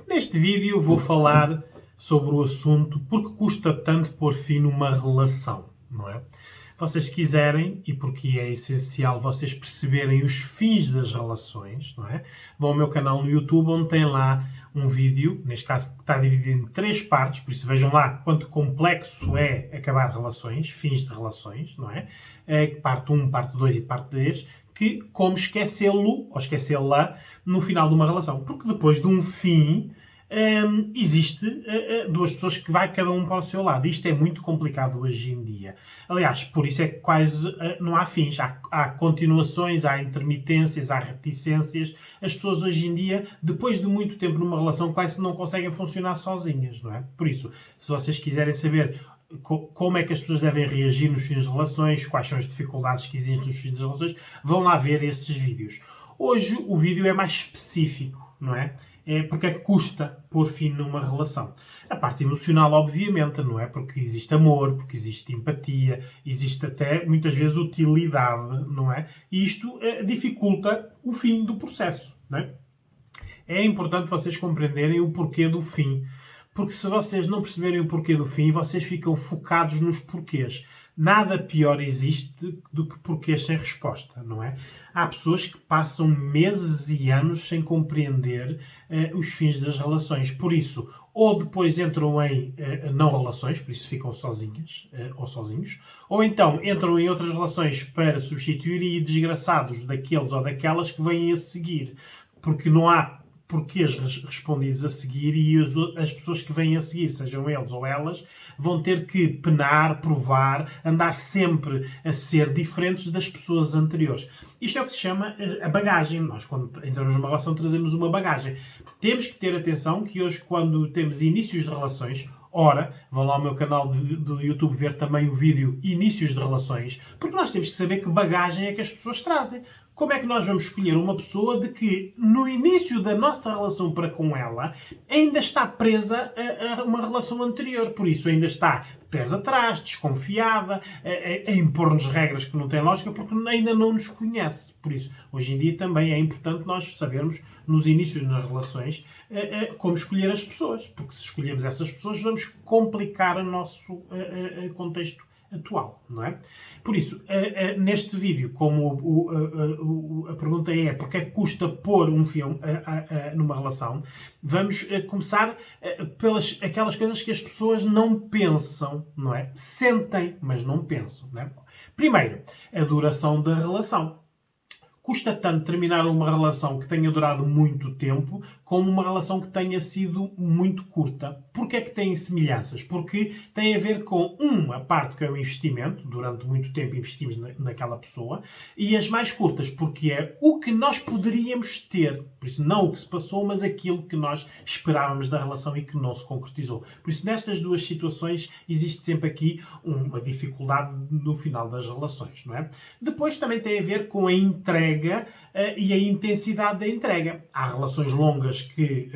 Neste vídeo vou falar sobre o assunto porque custa tanto pôr fim numa relação, não é? Vocês quiserem, e porque é essencial vocês perceberem os fins das relações, não é? Vão ao meu canal no YouTube, onde tem lá um vídeo, neste caso que está dividido em 3 partes, por isso vejam lá quanto complexo é acabar relações, fins de relações, não é? Parte 1, parte 2 e parte 3, que como esquecê-lo ou esquecê-la no final de uma relação. Porque depois de um fim, existe duas pessoas que vai cada um para o seu lado. Isto é muito complicado hoje em dia. Aliás, por isso é que quase não há fins. Há continuações, há intermitências, há reticências. As pessoas hoje em dia, depois de muito tempo numa relação, quase não conseguem funcionar sozinhas, não é? Por isso, se vocês quiserem saber como é que as pessoas devem reagir nos fins de relações, quais são as dificuldades que existem nos fins de relações, vão lá ver esses vídeos. Hoje o vídeo é mais específico, não é? Porque é que custa pôr fim numa relação. A parte emocional, obviamente, não é? Porque existe amor, porque existe empatia, existe até, muitas vezes, utilidade, não é? E isto dificulta o fim do processo, não é? É importante vocês compreenderem o porquê do fim. Porque se vocês não perceberem o porquê do fim, vocês ficam focados nos porquês. Nada pior existe do que porquês sem resposta, não é? Há pessoas que passam meses e anos sem compreender os fins das relações. Por isso, ou depois entram em não relações, por isso ficam sozinhas ou sozinhos, ou então entram em outras relações para substituir e desgraçados daqueles ou daquelas que vêm a seguir. Porque não há porquês respondidos a seguir e as pessoas que vêm a seguir, sejam eles ou elas, vão ter que penar, provar, andar sempre a ser diferentes das pessoas anteriores. Isto é o que se chama a bagagem. Nós, quando entramos numa relação, trazemos uma bagagem. Temos que ter atenção que hoje, quando temos inícios de relações, ora, vão lá ao meu canal do YouTube ver também o vídeo Inícios de Relações, porque nós temos que saber que bagagem é que as pessoas trazem. Como é que nós vamos escolher uma pessoa de que, no início da nossa relação para com ela, ainda está presa a uma relação anterior? Por isso, ainda está pés atrás, desconfiada, a impor-nos regras que não têm lógica, porque ainda não nos conhece. Por isso, hoje em dia também é importante nós sabermos, nos inícios das relações, como escolher as pessoas. Porque se escolhemos essas pessoas, vamos complicar o nosso contexto atual, não é? Por isso, neste vídeo, como a pergunta é porque é que custa pôr um fim numa relação, vamos começar pelas aquelas coisas que as pessoas não pensam, não é? Sentem, mas não pensam, não é? Primeiro, a duração da relação. Custa tanto terminar uma relação que tenha durado muito tempo como uma relação que tenha sido muito curta. Porquê é que têm semelhanças? Porque tem a ver com a parte que é o investimento, durante muito tempo investimos naquela pessoa, e as mais curtas, porque é o que nós poderíamos ter. Por isso, não o que se passou, mas aquilo que nós esperávamos da relação e que não se concretizou. Por isso, nestas duas situações, existe sempre aqui uma dificuldade no final das relações, não é? Depois também tem a ver com a entrega e a intensidade da entrega. Há relações longas que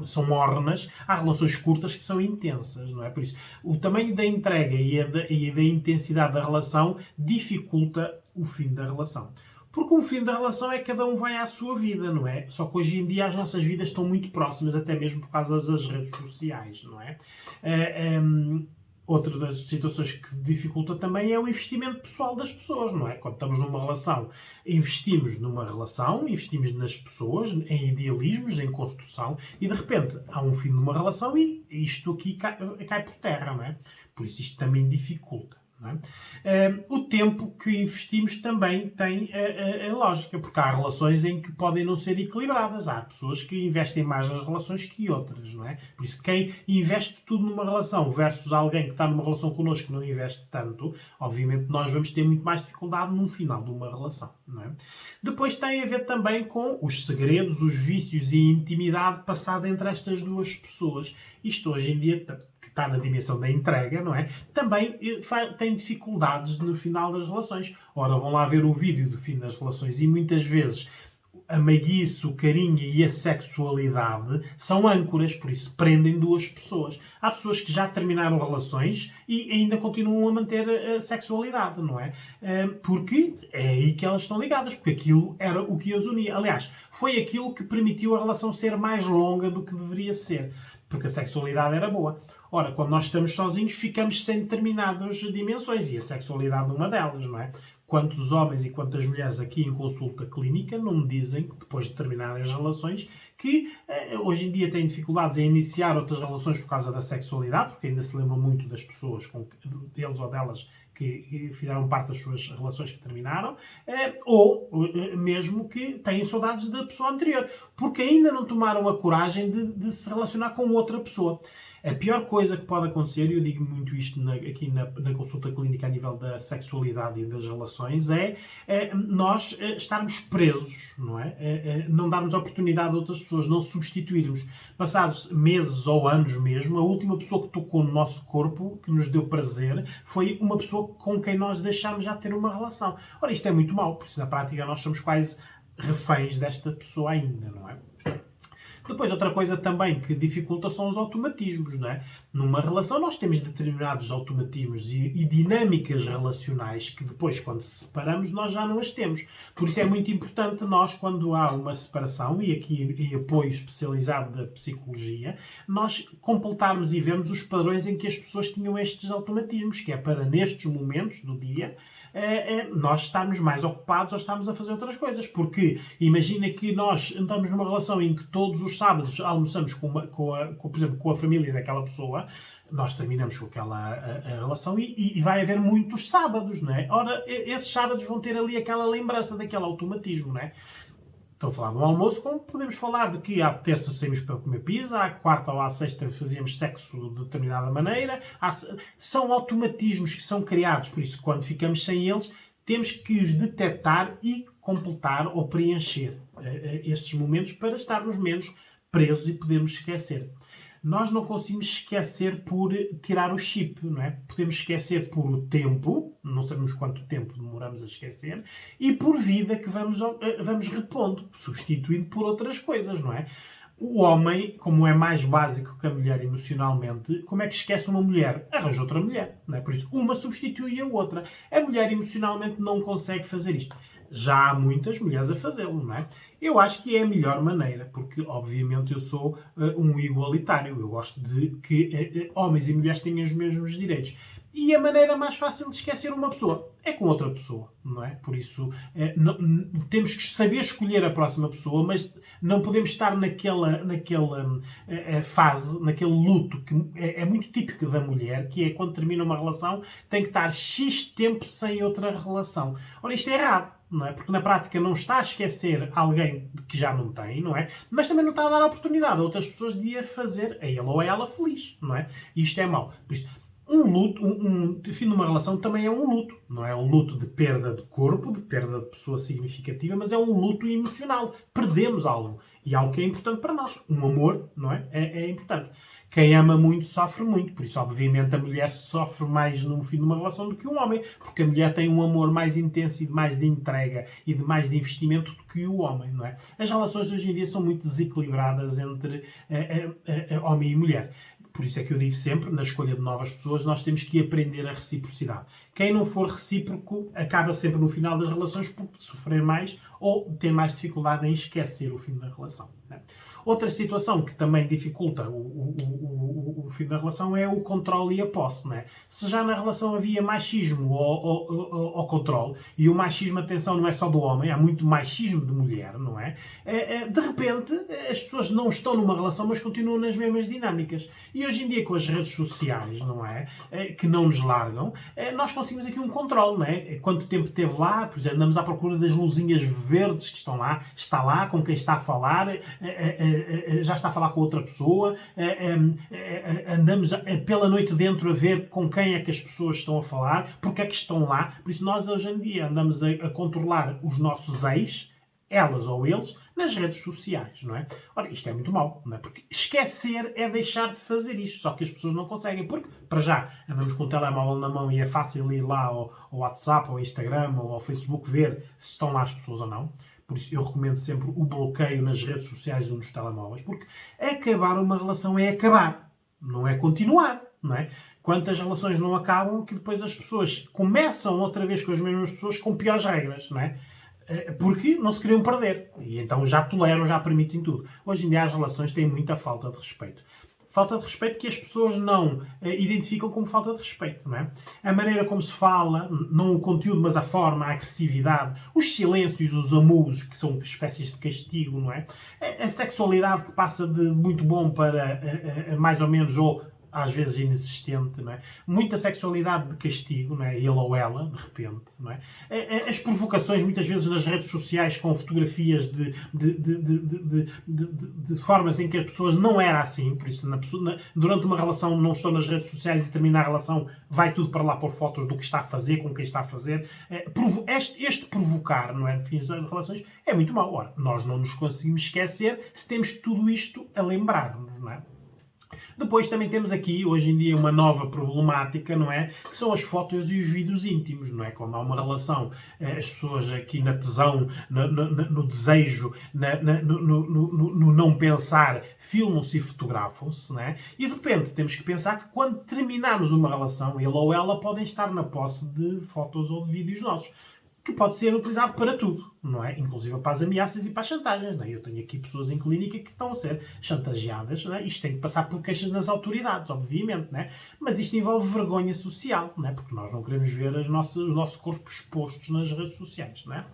são mornas, há relações curtas que são intensas, não é? Por isso, o tamanho da entrega e da intensidade da relação dificulta o fim da relação. Porque o fim da relação é que cada um vai à sua vida, não é? Só que hoje em dia as nossas vidas estão muito próximas, até mesmo por causa das redes sociais, não é? Outra das situações que dificulta também é o investimento pessoal das pessoas, não é? Quando estamos numa relação, investimos numa relação, investimos nas pessoas, em idealismos, em construção, e de repente há um fim de uma relação e isto aqui cai por terra, não é? Por isso isto também dificulta. Não é? O tempo que investimos também tem a lógica, porque há relações em que podem não ser equilibradas. Há pessoas que investem mais nas relações que outras, não é? Por isso, quem investe tudo numa relação versus alguém que está numa relação connosco que não investe tanto, obviamente nós vamos ter muito mais dificuldade no final de uma relação, não é? Depois tem a ver também com os segredos, os vícios e a intimidade passada entre estas duas pessoas. Isto hoje em dia, que está na dimensão da entrega, não é? Também tem dificuldades no final das relações. Ora, vão lá ver o vídeo do fim das relações e muitas vezes a meiguice, o carinho e a sexualidade são âncoras, por isso prendem duas pessoas. Há pessoas que já terminaram relações e ainda continuam a manter a sexualidade, não é? Porque é aí que elas estão ligadas, porque aquilo era o que as unia. Aliás, foi aquilo que permitiu a relação ser mais longa do que deveria ser, porque a sexualidade era boa. Ora, quando nós estamos sozinhos, ficamos sem determinadas dimensões, e a sexualidade é uma delas, não é? Quantos homens e quantas mulheres aqui em consulta clínica não me dizem que depois de terminarem as relações que hoje em dia têm dificuldades em iniciar outras relações por causa da sexualidade, porque ainda se lembram muito das pessoas, deles ou delas, que fizeram parte das suas relações que terminaram, ou mesmo que têm saudades da pessoa anterior, porque ainda não tomaram a coragem de se relacionar com outra pessoa. A pior coisa que pode acontecer, e eu digo muito isto aqui na consulta clínica a nível da sexualidade e das relações, é nós estarmos presos, não é? Não darmos oportunidade a outras pessoas, não substituirmos. Passados meses ou anos mesmo, a última pessoa que tocou no nosso corpo, que nos deu prazer, foi uma pessoa com quem nós deixámos já ter uma relação. Ora, isto é muito mau, porque na prática nós somos quase reféns desta pessoa ainda, não é? Depois, outra coisa também que dificulta são os automatismos, não é? Numa relação nós temos determinados automatismos e dinâmicas relacionais que depois, quando se separamos, nós já não as temos. Por isso é muito importante nós, quando há uma separação, e aqui em apoio especializado da psicologia, nós completarmos e vermos os padrões em que as pessoas tinham estes automatismos, que é para nestes momentos do dia, nós estarmos mais ocupados ou estamos a fazer outras coisas. Porque imagina que nós andamos numa relação em que todos os sábados almoçamos por exemplo, com a família daquela pessoa, nós terminamos com aquela a relação e vai haver muitos sábados, não é? Ora, esses sábados vão ter ali aquela lembrança daquele automatismo, não é? Estou a falar de um almoço, como podemos falar de que à terça saímos para comer pizza, à quarta ou à sexta fazíamos sexo de determinada maneira. São automatismos que são criados, por isso quando ficamos sem eles, temos que os detectar e completar ou preencher estes momentos para estarmos menos presos e podermos esquecer. Nós não conseguimos esquecer por tirar o chip, não é? Podemos esquecer por o tempo, não sabemos quanto tempo demoramos a esquecer, e por vida que vamos repondo, substituindo por outras coisas, não é? O homem, como é mais básico que a mulher emocionalmente, como é que esquece uma mulher? Arranja outra mulher, não é? Por isso, uma substitui a outra. A mulher emocionalmente não consegue fazer isto. Já há muitas mulheres a fazê-lo, não é? Eu acho que é a melhor maneira, porque, obviamente, eu sou um igualitário. Eu gosto de que homens e mulheres tenham os mesmos direitos. E a maneira mais fácil de esquecer uma pessoa é com outra pessoa, não é? Por isso, temos que saber escolher a próxima pessoa, mas não podemos estar naquela fase, naquele luto que é muito típico da mulher, que é quando termina uma relação, tem que estar X tempo sem outra relação. Ora, isto é errado. Não é? Porque na prática não está a esquecer alguém que já não tem, não é? Mas também não está a dar a oportunidade a outras pessoas de a fazer a ele ou a ela feliz, não é? E isto é mau. Por isso, um luto, fim de uma relação também é um luto. Não é um luto de perda de corpo, de perda de pessoa significativa, mas é um luto emocional. Perdemos algo. E algo que é importante para nós. Um amor, não é? É importante. Quem ama muito sofre muito. Por isso, obviamente, a mulher sofre mais no fim de uma relação do que um homem. Porque a mulher tem um amor mais intenso e mais de entrega e de mais de investimento do que o homem, não é? As relações hoje em dia são muito desequilibradas entre homem e mulher. Por isso é que eu digo sempre, na escolha de novas pessoas, nós temos que aprender a reciprocidade. Quem não for recíproco acaba sempre no final das relações por sofrer mais ou ter mais dificuldade em esquecer o fim da relação. Né? Outra situação que também dificulta o fim da relação é o controle e a posse. Né? Se já na relação havia machismo ou controle, e o machismo, atenção, não é só do homem, há muito machismo de mulher, não é? De repente, as pessoas não estão numa relação, mas continuam nas mesmas dinâmicas. E hoje em dia, com as redes sociais, não é? Que não nos largam, nós conseguimos aqui um controle, não é? Quanto tempo teve lá, por exemplo, andamos à procura das luzinhas verdes que estão lá, está lá com quem está a falar, já está a falar com outra pessoa, andamos pela noite dentro a ver com quem é que as pessoas estão a falar, porque é que estão lá. Por isso nós hoje em dia andamos a controlar os nossos ex, elas ou eles, nas redes sociais, não é? Ora, isto é muito mau, não é? Porque esquecer é deixar de fazer isto, só que as pessoas não conseguem, porque, para já, andamos com o telemóvel na mão e é fácil ir lá ao WhatsApp, ao Instagram ou ao Facebook ver se estão lá as pessoas ou não. Por isso eu recomendo sempre o bloqueio nas redes sociais ou nos telemóveis, porque acabar uma relação é acabar, não é continuar, não é? Quantas relações não acabam que depois as pessoas começam outra vez com as mesmas pessoas com piores regras, não é? Porque não se queriam perder. E então já toleram, já permitem tudo. Hoje em dia as relações têm muita falta de respeito. Falta de respeito que as pessoas não identificam como falta de respeito, não é? A maneira como se fala, não o conteúdo, mas a forma, a agressividade, os silêncios, os amusos, que são espécies de castigo, não é? A sexualidade que passa de muito bom para mais ou menos, ou às vezes inexistente, não é? Muita sexualidade de castigo, não é? Ele ou ela, de repente, não é? As provocações, muitas vezes nas redes sociais, com fotografias de formas em que as pessoas não era assim, por isso, durante uma relação não estão nas redes sociais e termina a relação, vai tudo para lá por fotos do que está a fazer, com quem está a fazer. Este provocar, não é? De fins de relações, é muito mau. Ora, nós não nos conseguimos esquecer se temos tudo isto a lembrar-nos, não é? Depois também temos aqui, hoje em dia, uma nova problemática, não é? Que são as fotos e os vídeos íntimos, não é? Quando há uma relação, as pessoas aqui na tesão, no desejo, no não pensar, filmam-se e fotografam-se, não é? E de repente temos que pensar que quando terminarmos uma relação, ele ou ela podem estar na posse de fotos ou de vídeos nossos, que pode ser utilizado para tudo, não é? Inclusive para as ameaças e para as chantagens, não é? Eu tenho aqui pessoas em clínica que estão a ser chantageadas, não é? Isto tem que passar por queixas nas autoridades, obviamente, não é? Mas isto envolve vergonha social, não é? Porque nós não queremos ver o nosso corpo expostos nas redes sociais, não é?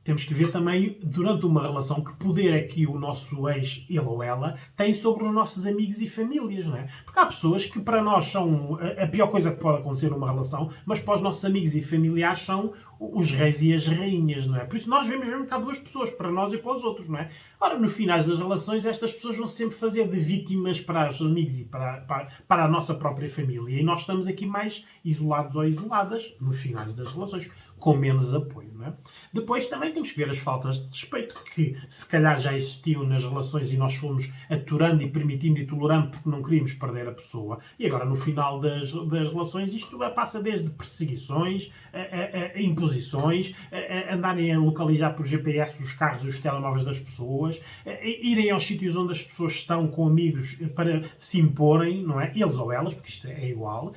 Temos que ver também, durante uma relação, que poder é que o nosso ex, ele ou ela, tem sobre os nossos amigos e famílias, não é? Porque há pessoas que para nós são a pior coisa que pode acontecer numa relação, mas para os nossos amigos e familiares são os reis e as rainhas, não é? Por isso nós vemos mesmo que há duas pessoas, para nós e para os outros, não é? Ora, no final das relações, estas pessoas vão sempre fazer de vítimas para os amigos e para a nossa própria família. E nós estamos aqui mais isolados ou isoladas, nos finais das relações, com menos apoio, não é? Depois também temos que ver as faltas de respeito, que se calhar já existiam nas relações e nós fomos aturando e permitindo e tolerando porque não queríamos perder a pessoa. E agora, no final das relações, isto passa desde perseguições, a imposições, a andarem a localizar por GPS os carros e os telemóveis das pessoas, irem aos sítios onde as pessoas estão com amigos para se imporem, não é? Eles ou elas, porque isto é igual.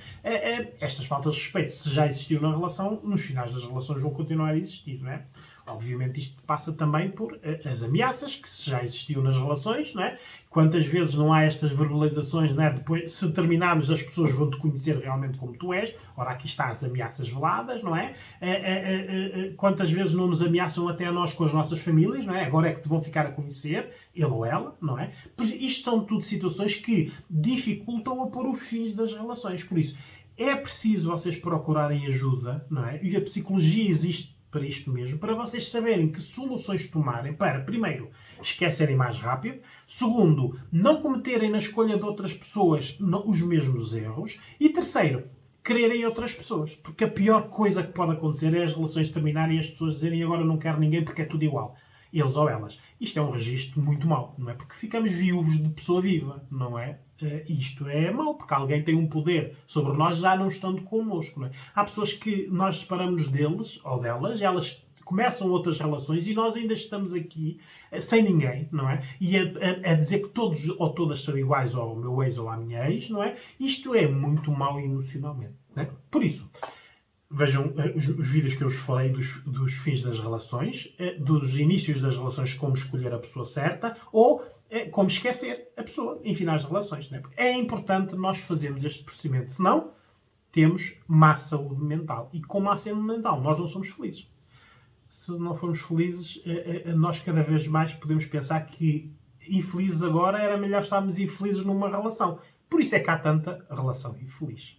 Estas faltas de respeito, se já existiu na relação, nos finais das relações vão continuar a existir, não é? Obviamente isto passa também por as ameaças, que já existiam nas relações, não é? Quantas vezes não há estas verbalizações, não é? Depois, se terminarmos, as pessoas vão te conhecer realmente como tu és. Ora, aqui está as ameaças veladas, não é? Quantas vezes não nos ameaçam até a nós com as nossas famílias, não é? Agora é que te vão ficar a conhecer, ele ou ela, não é? Pois isto são tudo situações que dificultam a pôr os fins das relações. Por isso, é preciso vocês procurarem ajuda, não é? E a psicologia existe para isto mesmo, para vocês saberem que soluções tomarem para, primeiro, esquecerem mais rápido, segundo, não cometerem na escolha de outras pessoas os mesmos erros, e terceiro, quererem outras pessoas. Porque a pior coisa que pode acontecer é as relações terminarem e as pessoas dizerem agora não quero ninguém porque é tudo igual. Eles ou elas. Isto é um registro muito mau, não é? Porque ficamos viúvos de pessoa viva, não é? Isto é mau, porque alguém tem um poder sobre nós já não estando connosco, não é? Há pessoas que nós separamos deles ou delas e elas começam outras relações e nós ainda estamos aqui sem ninguém, não é? E a dizer que todos ou todas são iguais ao meu ex ou à minha ex, não é? Isto é muito mau emocionalmente, não é? Por isso, vejam os vídeos que eu vos falei dos fins das relações, dos inícios das relações, como escolher a pessoa certa, ou como esquecer a pessoa em finais de relações. Não é? Porque é importante nós fazermos este procedimento, senão temos má saúde mental. E com má saúde mental nós não somos felizes. Se não formos felizes, nós cada vez mais podemos pensar que infelizes agora era melhor estarmos infelizes numa relação. Por isso é que há tanta relação infeliz.